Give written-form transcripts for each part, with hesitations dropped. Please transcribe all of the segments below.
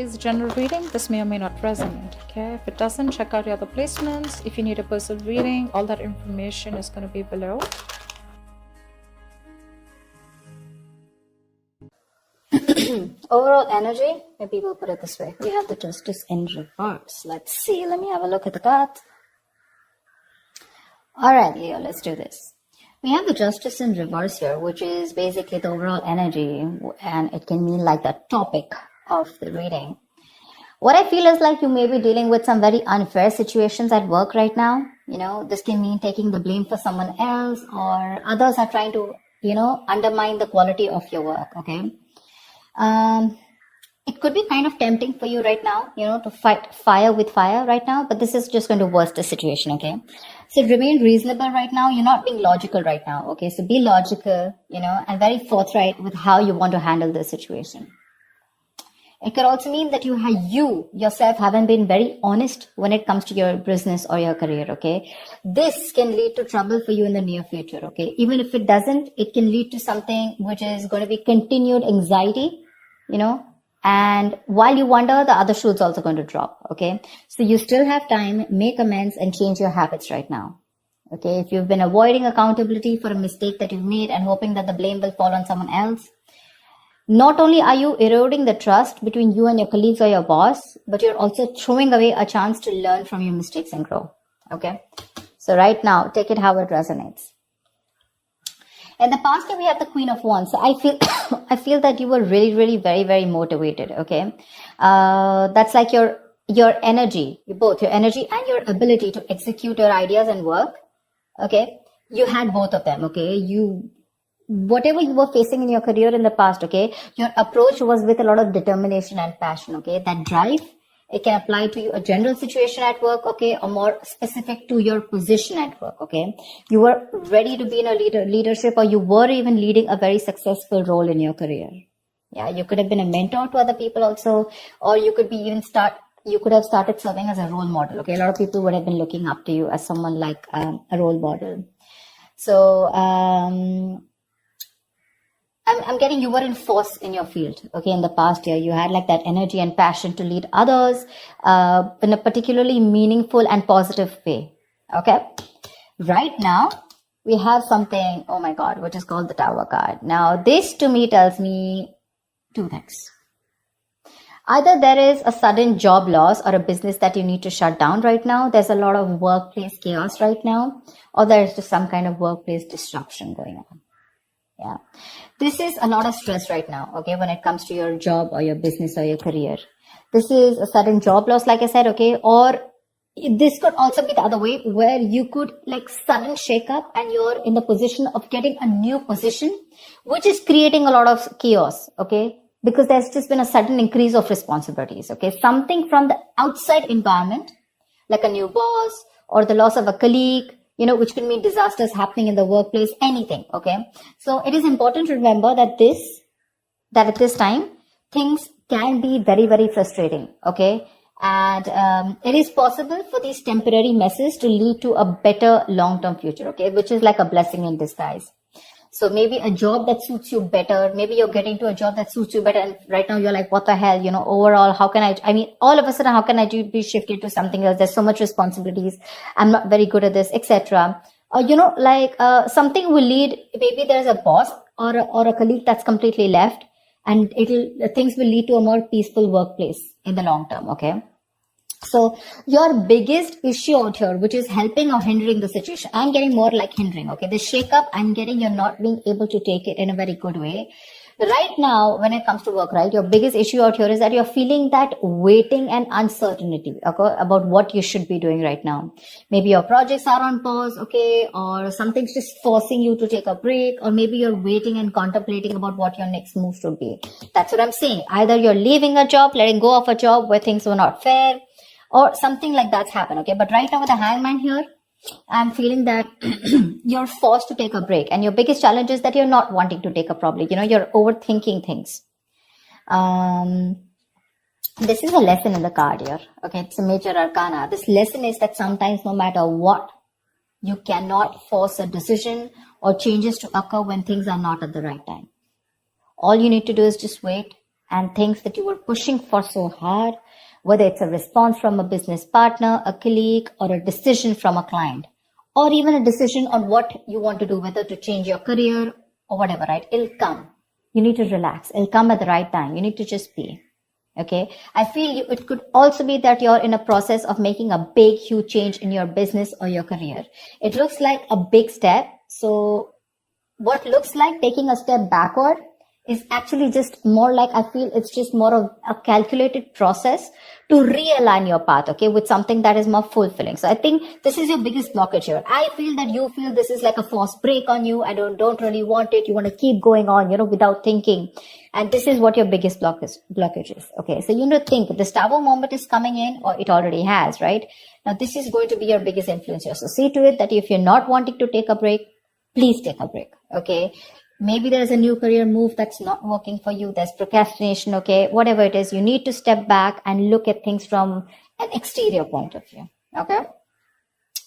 is a general reading. This may or may not resonate. Okay, if it doesn't, check out your other placements. If you need a personal reading, all that information is going to be below. Overall energy, maybe we'll put it this way. We have the Justice in reverse. Let's see. Let me have a look at the card. Alright, Leo, let's do this. We have the Justice in reverse here, which is basically the overall energy, and it can mean like the topic of the reading. What I feel is like you may be dealing with some very unfair situations at work right now. You know, this can mean taking the blame for someone else, or others are trying to, undermine the quality of your work, okay? It could be kind of tempting for you right now, to fight fire with fire right now, but this is just going to worsen the situation, okay? So remain reasonable right now. You're not being logical right now, okay? So be logical, and very forthright with how you want to handle this situation. It could also mean that you yourself haven't been very honest when it comes to your business or your career, okay? This can lead to trouble for you in the near future, okay? Even if it doesn't, it can lead to something which is going to be continued anxiety, and while you wonder, the other shoe's also going to drop, okay? So you still have time, make amends and change your habits right now, okay? If you've been avoiding accountability for a mistake that you've made and hoping that the blame will fall on someone else, not only are you eroding the trust between you and your colleagues or your boss, but you're also throwing away a chance to learn from your mistakes and grow, okay? So right now, take it how it resonates. In the past year, we have the Queen of Wands. So I feel that you were really, really very, very motivated, okay? That's like your energy, both your energy and your ability to execute your ideas and work, okay? You had both of them, okay? Whatever you were facing in your career in the past, okay, your approach was with a lot of determination and passion, okay? That drive, it can apply to a general situation at work, okay, or more specific to your position at work, okay? You were ready to be in a leadership, or you were even leading a very successful role in your career. Yeah, you could have been a mentor to other people also, or you could have started serving as a role model, okay? A lot of people would have been looking up to you as someone like a role model. So, I'm getting you were in force in your field, okay? In the past year, you had like that energy and passion to lead others in a particularly meaningful and positive way, okay? Right now, we have something, oh my God, which is called the Tower card. Now, this to me tells me two things. Either there is a sudden job loss or a business that you need to shut down right now. There's a lot of workplace chaos right now, or there's just some kind of workplace disruption going on. Yeah, this is a lot of stress right now, okay, when it comes to your job or your business or your career. This is a sudden job loss, like I said, okay, or this could also be the other way, where you could like sudden shake up and you're in the position of getting a new position, which is creating a lot of chaos, okay, because there's just been a sudden increase of responsibilities, okay, something from the outside environment, like a new boss or the loss of a colleague, which could mean disasters happening in the workplace, anything, okay? So it is important to remember that at this time, things can be very, very frustrating, okay? And it is possible for these temporary messes to lead to a better long-term future, okay? Which is like a blessing in disguise. So maybe a job that suits you better, maybe you're getting to a job that suits you better, and right now you're like, what the hell, overall, how can all of a sudden, how can I be shifted to something else? There's so much responsibilities. I'm not very good at this, etc. Something will lead, maybe there's a boss or a colleague that's completely left, and things will lead to a more peaceful workplace in the long term, okay? So your biggest issue out here, which is helping or hindering the situation, I'm getting more like hindering, okay? The shake up, I'm getting you're not being able to take it in a very good way. Right now, when it comes to work, right, your biggest issue out here is that you're feeling that waiting and uncertainty, okay, about what you should be doing right now. Maybe your projects are on pause, okay, or something's just forcing you to take a break, or maybe you're waiting and contemplating about what your next move should be. That's what I'm saying. Either you're leaving a job, letting go of a job where things were not fair, or something like that's happened, okay? But right now with the Hangman here, I'm feeling that you're forced to take a break. And your biggest challenge is that you're not wanting to take a break. You're overthinking things. This is a lesson in the card here, okay? It's a major arcana. This lesson is that sometimes no matter what, you cannot force a decision or changes to occur when things are not at the right time. All you need to do is just wait and things that you were pushing for so hard, whether it's a response from a business partner, a colleague, or a decision from a client, or even a decision on what you want to do, whether to change your career or whatever, right? It'll come. You need to relax. It'll come at the right time. You need to just be. Okay. I feel it could also be that you're in a process of making a big, huge change in your business or your career. It looks like a big step. So what looks like taking a step backward is actually just more like, I feel it's just more of a calculated process to realign your path, okay, with something that is more fulfilling. So I think this is your biggest blockage here. I feel that you feel this is like a forced break on you. I don't really want it. You want to keep going on, without thinking. And this is what your biggest blockage is. Okay. So you need to think this Tower moment is coming in, or it already has, right? Now this is going to be your biggest influence here. So see to it that if you're not wanting to take a break, please take a break. Okay. Maybe there's a new career move that's not working for you. There's procrastination. Okay. Whatever it is, you need to step back and look at things from an exterior point of view. Okay.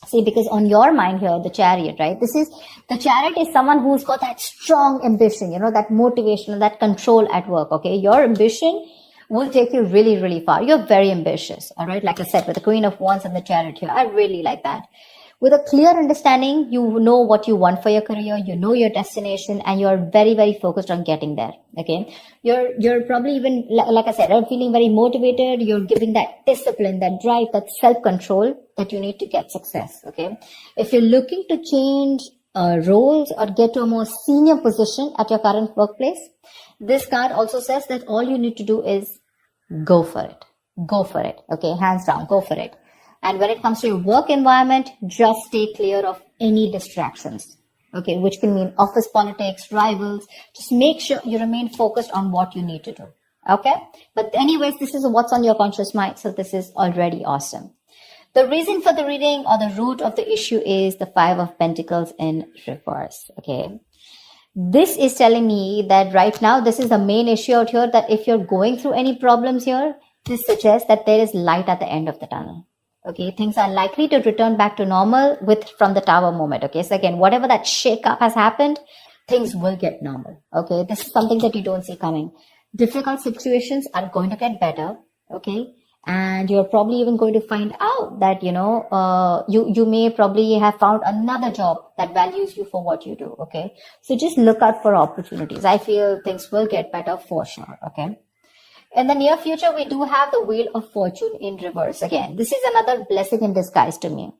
See, because on your mind here, the Chariot, right? The Chariot is someone who's got that strong ambition, that motivation, that control at work. Okay. Your ambition will take you really, really far. You're very ambitious. All right. Like I said, with the Queen of Wands and the Chariot here, I really like that. With a clear understanding, you know what you want for your career, you know your destination, and you're very, very focused on getting there. Okay. You're probably even, like I said, I'm feeling very motivated. You're giving that discipline, that drive, that self-control that you need to get success. Okay. If you're looking to change roles or get to a more senior position at your current workplace, this card also says that all you need to do is go for it. Go for it. Okay. Hands down, go for it. And when it comes to your work environment, just stay clear of any distractions. Okay, which can mean office politics, rivals. Just make sure you remain focused on what you need to do. Okay. But anyways, this is what's on your conscious mind. So this is already awesome. The reason for the reading or the root of the issue is the Five of Pentacles in reverse. Okay. This is telling me that right now, this is the main issue out here, that if you're going through any problems here, this suggests that there is light at the end of the tunnel. Okay, things are likely to return back to normal from the Tower moment. Okay, so again, whatever that shake-up has happened, things will get normal. Okay, this is something that you don't see coming. Difficult situations are going to get better. Okay, and you're probably even going to find out that, you may probably have found another job that values you for what you do. Okay, so just look out for opportunities. I feel things will get better for sure. Okay. In the near future, we do have the Wheel of Fortune in reverse. Again, this is another blessing in disguise to me.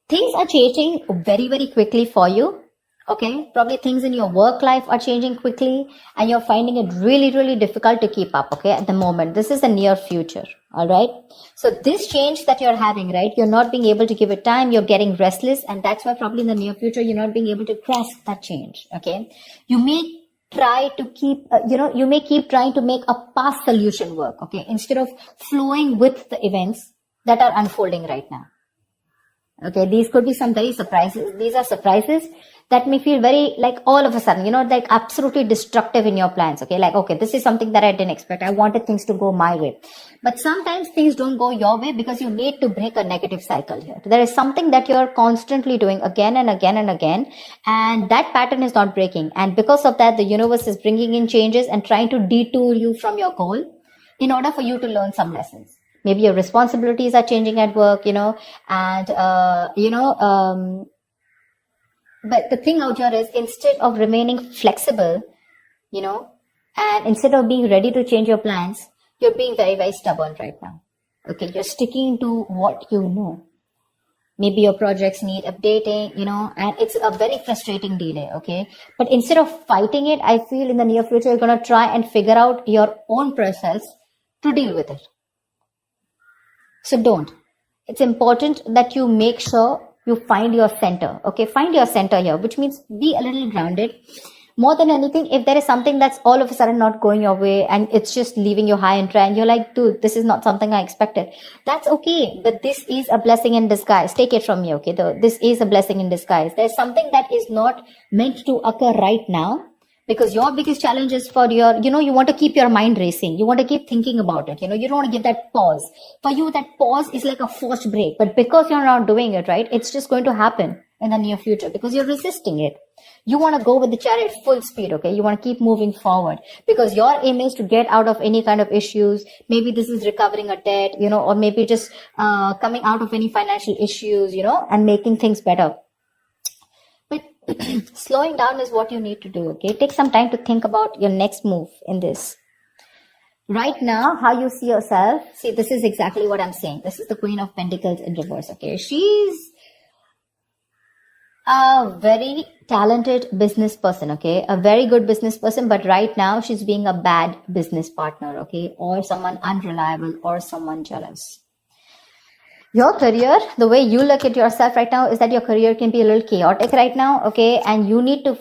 Things are changing very, very quickly for you. Okay, probably things in your work life are changing quickly and you're finding it really, really difficult to keep up. Okay, at the moment, this is the near future. All right. So this change that you're having, right, you're not being able to give it time. You're getting restless. And that's why probably in the near future, you're not being able to grasp that change. Okay, you may try to keep, you may keep trying to make a past solution work, okay, instead of flowing with the events that are unfolding right now. Okay, these could be some very surprises. These are surprises that may feel very like all of a sudden, like absolutely destructive in your plans. Okay, like, okay, this is something that I didn't expect. I wanted things to go my way. But sometimes things don't go your way because you need to break a negative cycle here. There is something that you're constantly doing again and again and again, and that pattern is not breaking. And because of that, the universe is bringing in changes and trying to detour you from your goal in order for you to learn some lessons. Maybe your responsibilities are changing at work, but the thing out here is, instead of remaining flexible, and instead of being ready to change your plans, you're being very, very stubborn right now. Okay, you're sticking to what you know. Maybe your projects need updating, and it's a very frustrating delay. Okay, but instead of fighting it, I feel in the near future, you're going to try and figure out your own process to deal with it. So don't. It's important that you make sure you find your center. Okay, find your center here, which means be a little grounded. More than anything, if there is something that's all of a sudden not going your way and it's just leaving you high and dry and you're like, dude, this is not something I expected. That's okay. But this is a blessing in disguise. Take it from me. Okay, this is a blessing in disguise. There's something that is not meant to occur right now. Because your biggest challenge is for your, you want to keep your mind racing. You want to keep thinking about it. You don't want to give that pause. For you, that pause is like a forced break. But because you're not doing it, right, it's just going to happen. in the near future because you're resisting it. You want to go with the chariot full speed, okay? You want to keep moving forward because your aim is to get out of any kind of issues. Maybe this is recovering a debt, or maybe just coming out of any financial issues, and making things better. But slowing down is what you need to do, okay? Take some time to think about your next move in this. Right now, how you see yourself, see, this is exactly what I'm saying. This is the Queen of Pentacles in reverse, okay? She's a very talented business person, okay? A very good business person, but right now she's being a bad business partner, okay? Or someone unreliable or someone jealous. Your career, the way you look at yourself right now is that your career can be a little chaotic right now, okay? And you need to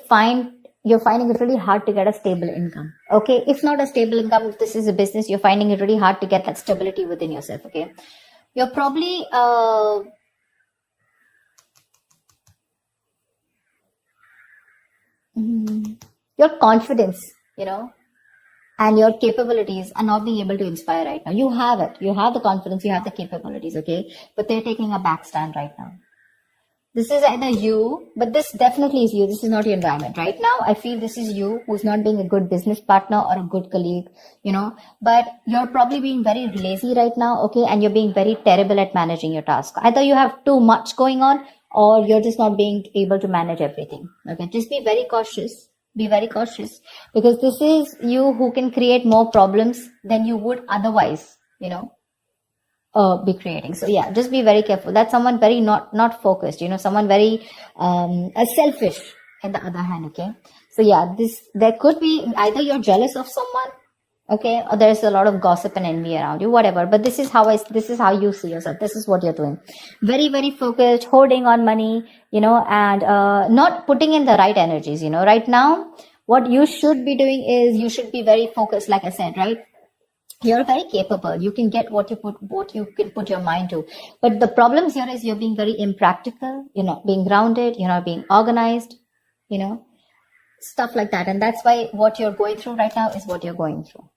you're finding it really hard to get a stable income, okay? If not a stable income, if this is a business, you're finding it really hard to get that stability within yourself, okay? You're probably, your confidence, and your capabilities are not being able to inspire right now. You have it. You have the confidence, you have the capabilities, okay? But they're taking a back stand right now. This is either you, but this definitely is you. This is not your environment. Right now, I feel this is you who's not being a good business partner or a good colleague, but you're probably being very lazy right now, okay? And you're being very terrible at managing your task. Either you have too much going on or you're just not being able to manage everything, okay? Just be very cautious. Be very cautious because this is you who can create more problems than you would otherwise, be creating. So yeah, just be very careful. That's someone very not focused, someone very selfish in the other hand, okay? So yeah, there could be either you're jealous of someone, okay, or there's a lot of gossip and envy around you, whatever. But this is how you see yourself. This is what you're doing. Very, very focused, holding on money, and not putting in the right energies, Right now, what you should be doing is you should be very focused, like I said, right? You're very capable. You can get what you can put your mind to. But the problem here is you're being very impractical. You're not being grounded. You're not being organized, stuff like that. And that's why what you're going through right now is what you're going through.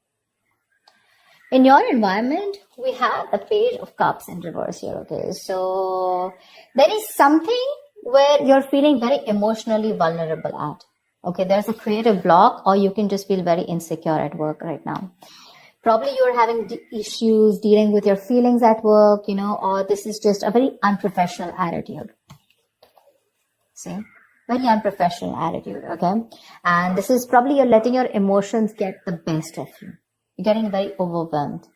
In your environment, we have the Page of Cups in reverse here, okay? So there is something where you're feeling very emotionally vulnerable at, okay? There's a creative block, or you can just feel very insecure at work right now. Probably you're having issues dealing with your feelings at work, or this is just a very unprofessional attitude. See? Very unprofessional attitude, okay? And this is probably you're letting your emotions get the best of you. You're getting very overwhelmed.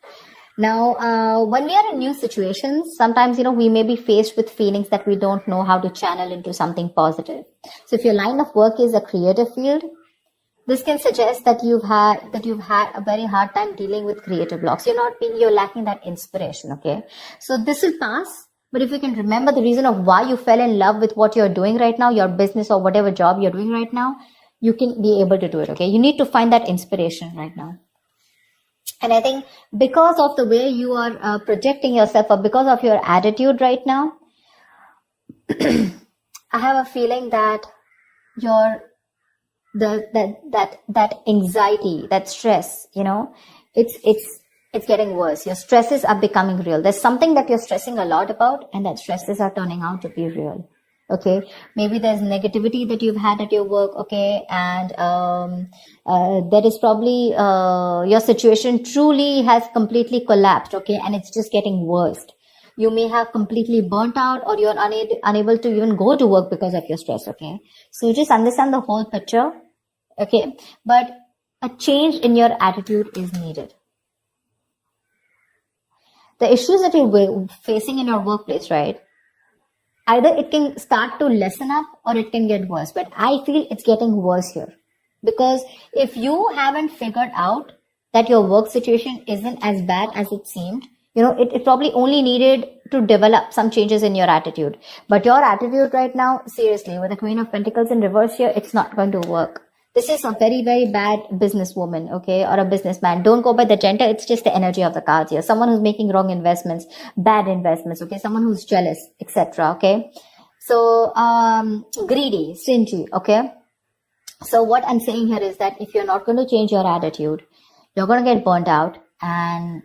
Now, when we are in new situations, sometimes, we may be faced with feelings that we don't know how to channel into something positive. So if your line of work is a creative field, this can suggest that you've had a very hard time dealing with creative blocks. You're lacking that inspiration, okay? So this will pass, but if you can remember the reason of why you fell in love with what you're doing right now, your business or whatever job you're doing right now, you can be able to do it, okay? You need to find that inspiration right now. And I think because of the way you are projecting yourself, or because of your attitude right now, I have a feeling that that anxiety, that stress, it's getting worse. Your stresses are becoming real. There's something that you're stressing a lot about, and that stresses are turning out to be real. Okay, maybe there's negativity that you've had at your work, okay, and that is probably your situation truly has completely collapsed, okay, and it's just getting worse. You may have completely burnt out, or you're unable to even go to work because of your stress, okay? So just understand the whole picture, okay? But a change in your attitude is needed. The issues that you're facing in your workplace, right? Either it can start to lessen up or it can get worse. But I feel it's getting worse here. Because if you haven't figured out that your work situation isn't as bad as it seemed, it probably only needed to develop some changes in your attitude. But your attitude right now, seriously, with the Queen of Pentacles in reverse here, it's not going to work. This is a very, very bad businesswoman, okay, or a businessman. Don't go by the gender. It's just the energy of the cards here. Someone who's making wrong investments, bad investments, okay, someone who's jealous, etc., okay. So, greedy, stingy, okay. So what I'm saying here is that if you're not going to change your attitude, you're going to get burnt out, and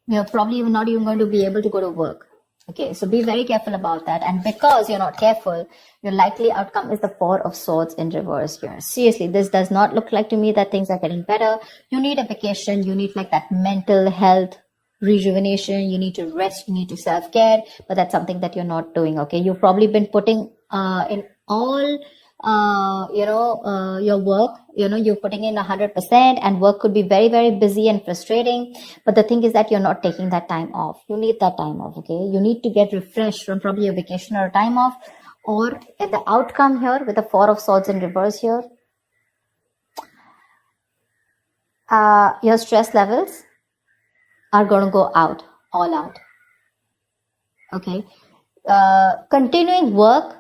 you're probably not even going to be able to go to work. Okay, so be very careful about that. And because you're not careful, your likely outcome is the Four of Swords in reverse here. Seriously, this does not look like to me that things are getting better. You need a vacation. You need like that mental health rejuvenation. You need to rest. You need to self-care. But that's something that you're not doing, okay? You've probably been putting in all your work, you're putting in 100%, and work could be very, very busy and frustrating. But the thing is that you're not taking that time off. You need that time off, okay? You need to get refreshed from probably a vacation or a time off. Or at the outcome here with the Four of Swords in reverse here, your stress levels are going to go out, all out. Okay. Continuing work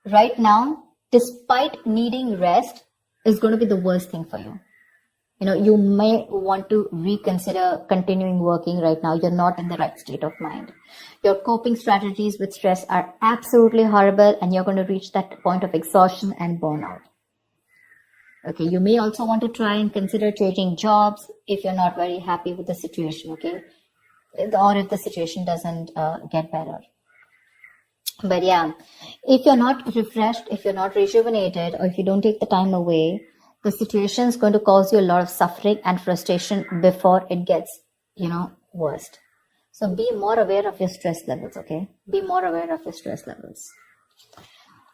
right now, despite needing rest, is going to be the worst thing for you. You may want to reconsider continuing working right now. You're not in the right state of mind. Your coping strategies with stress are absolutely horrible, and you're going to reach that point of exhaustion and burnout. Okay, you may also want to try and consider changing jobs if you're not very happy with the situation, okay? Or if the situation doesn't get better. But yeah, if you're not refreshed, if you're not rejuvenated, or if you don't take the time away, the situation is going to cause you a lot of suffering and frustration before it gets, worst. So be more aware of your stress levels, okay? Be more aware of your stress levels.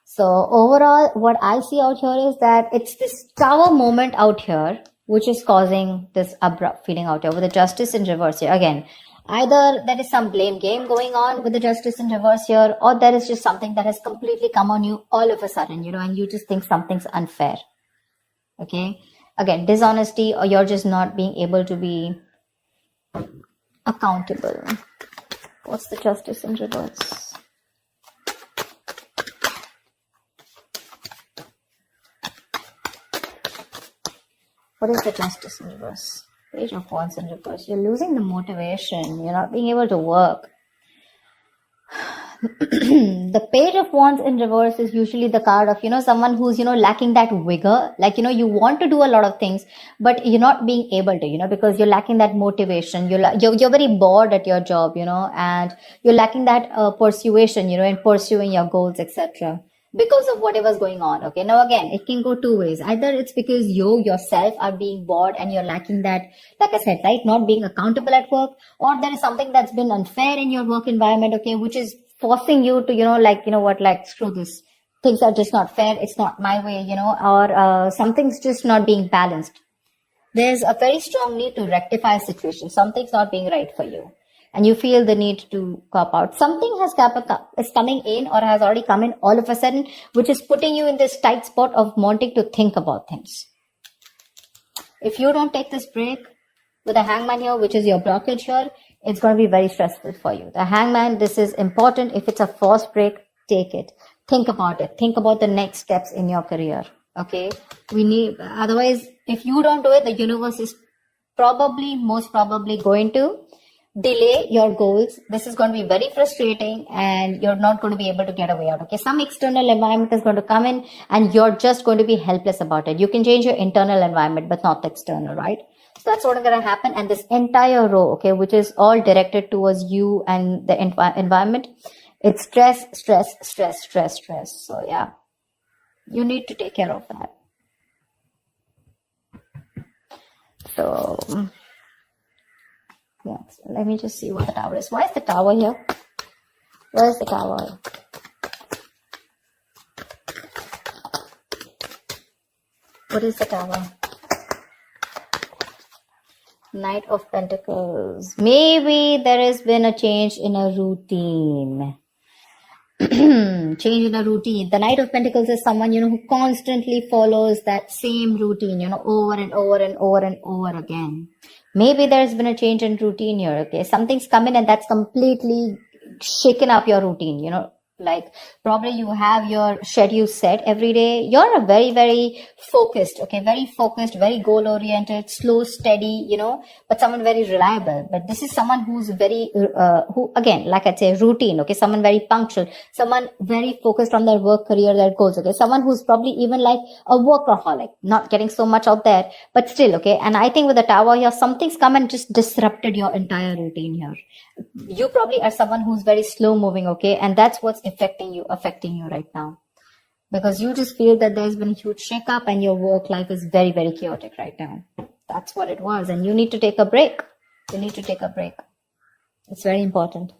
So overall, what I see out here is that it's this Tower moment out here, which is causing this abrupt feeling out here with the Justice in reverse here. Again, either there is some blame game going on with the Justice in reverse here, or there is just something that has completely come on you all of a sudden, and you just think something's unfair. Okay. Again, dishonesty, or you're just not being able to be accountable. What's the Justice in reverse? What is the Justice in reverse? Page of Wands in reverse. You're losing the motivation. You're not being able to work. The Page of Wands in reverse is usually the card of, someone who's, lacking that vigor. Like, you want to do a lot of things, but you're not being able to, because you're lacking that motivation. You're very bored at your job, and you're lacking that persuasion, in pursuing your goals, etc. Because of whatever's going on. Okay. Now again, it can go two ways. Either it's because you yourself are being bored and you're lacking that, like I said, right, not being accountable at work, or there is something that's been unfair in your work environment, okay, which is forcing you to, screw this. Things are just not fair. It's not my way, or something's just not being balanced. There's a very strong need to rectify a situation. Something's not being right for you. And you feel the need to cop out. Something is coming in or has already come in all of a sudden, which is putting you in this tight spot of wanting to think about things. If you don't take this break with a Hangman here, which is your blockage here, it's going to be very stressful for you. The Hangman, this is important. If it's a forced break, take it. Think about it. Think about the next steps in your career. Okay. Otherwise, if you don't do it, the universe is most probably going to delay your goals. This is going to be very frustrating, and you're not going to be able to get away out. Okay, some external environment is going to come in, and you're just going to be helpless about it. You can change your internal environment, but not the external, right? So that's what is going to happen. And this entire row, okay, which is all directed towards you and the environment, it's stress. So yeah, you need to take care of that. So yeah, so let me just see what the Tower is. Why is the Tower here? Where is the Tower? What is the Tower? Knight of Pentacles. Maybe there has been a change in a routine. Change in a routine. The Knight of Pentacles is someone, who constantly follows that same routine, over and over again. Maybe there's been a change in routine here, okay? Something's come in and that's completely shaken up your routine, Like probably you have your schedule set every day. You're a very, very focused, okay, very focused, very goal oriented, slow, steady, but someone very reliable. But this is someone who's very, who again, like I say, routine, okay, someone very punctual, someone very focused on their work, career, their goals, okay, someone who's probably even like a workaholic, not getting so much out there, but still, okay. And I think with the Tower here, something's come and just disrupted your entire routine here. You probably are someone who's very slow moving, okay, and that's what's affecting you right now, because you just feel that there's been a huge shakeup and your work life is very, very chaotic right now. That's what it was, and you need to take a break. It's very important.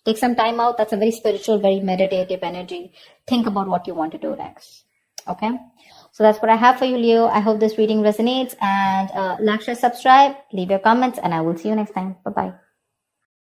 Take some time out. That's a very spiritual, very meditative energy. Think about what you want to do next. Okay, so that's what I have for you, Leo. I hope this reading resonates, and like, share, subscribe, leave your comments, and I will see you next time. Bye bye.